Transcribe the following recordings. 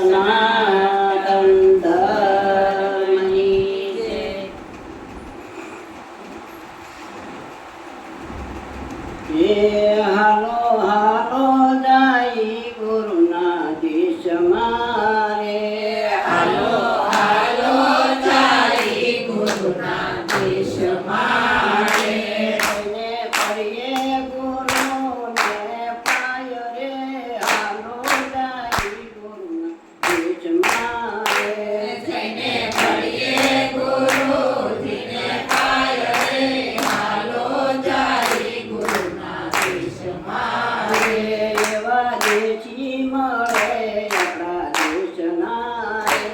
સનાતન ધર્મની જય. હાલો હાલો જાય ગુરુના દેશ મારે. હાલો હાલો જાય ગુરુના દેશ મારે. એને પડીએ ગુરુને પાય રે. હાલો જાય ગુરુના દેશ મારે. જઈને પડીએ ગુરુજીને પાય રે. હાલો જાય ગુરુના દેશ મારે. એવા દેશી મળે આપણા દેશના રે.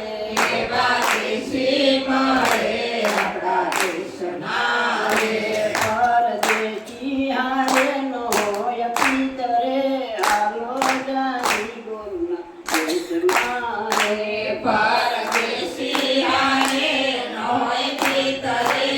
એવા દેશી મળે આપણા દેશના રે. પરદેશી હારે નો હોય પિતરે. હાલો જાય ગુરુના દેશ મારે. પરદેશી આને નોય પિતરે.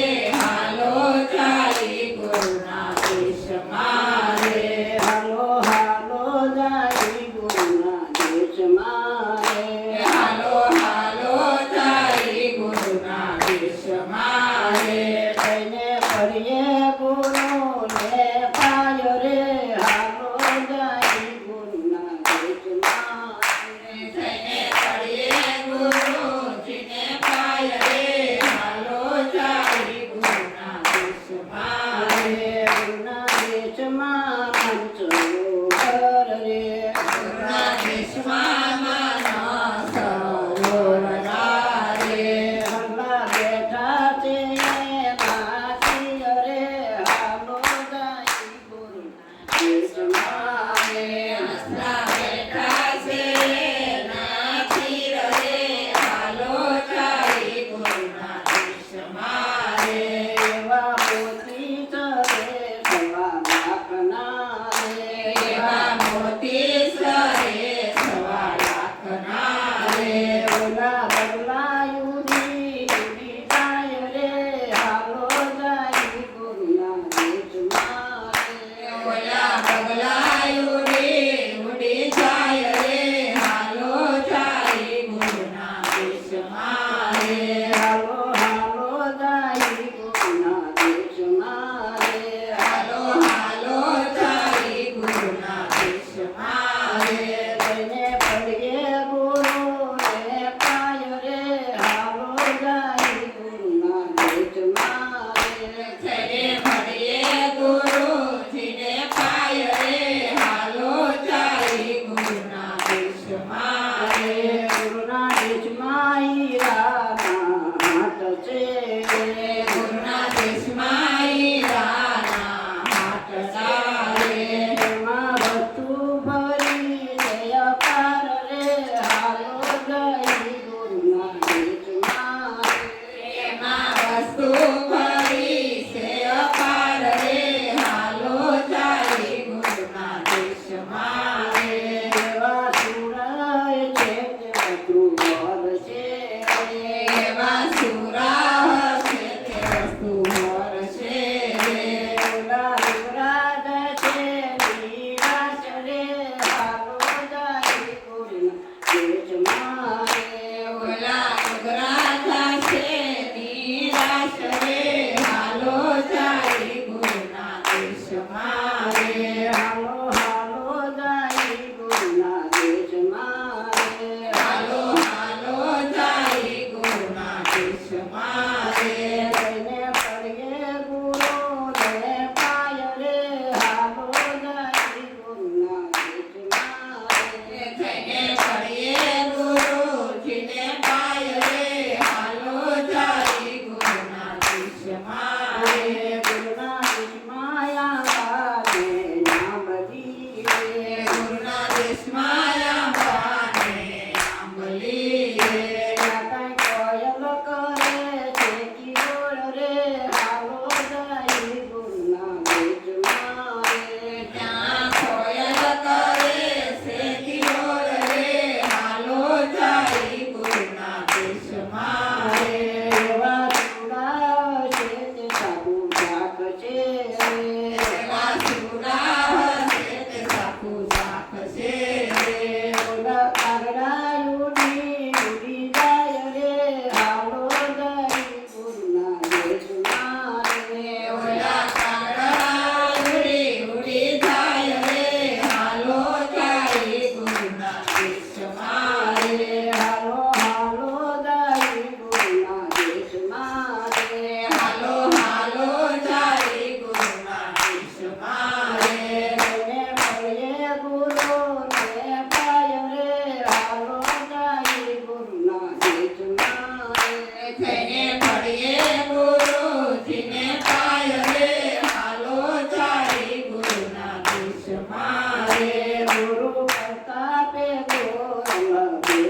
હાલો જાય ગુરુના દેશ મારે. હાલો હાલો જાય ગુરુના દેશ મારે. હાલો હાલો જાય ગુરુના દેશ મારે. એને પડીએ ગુરુને પાય રે. હાલો જાય ગુરુના દેશ મારે. જઈને પડીએ ગુરુજીને પાય રે. હાલો જાય ગુરુના દેશ મારે. ગુરુના દેશમાં મનસરોવર રે. ગુરુના દેશમાં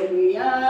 ફેરવ્યા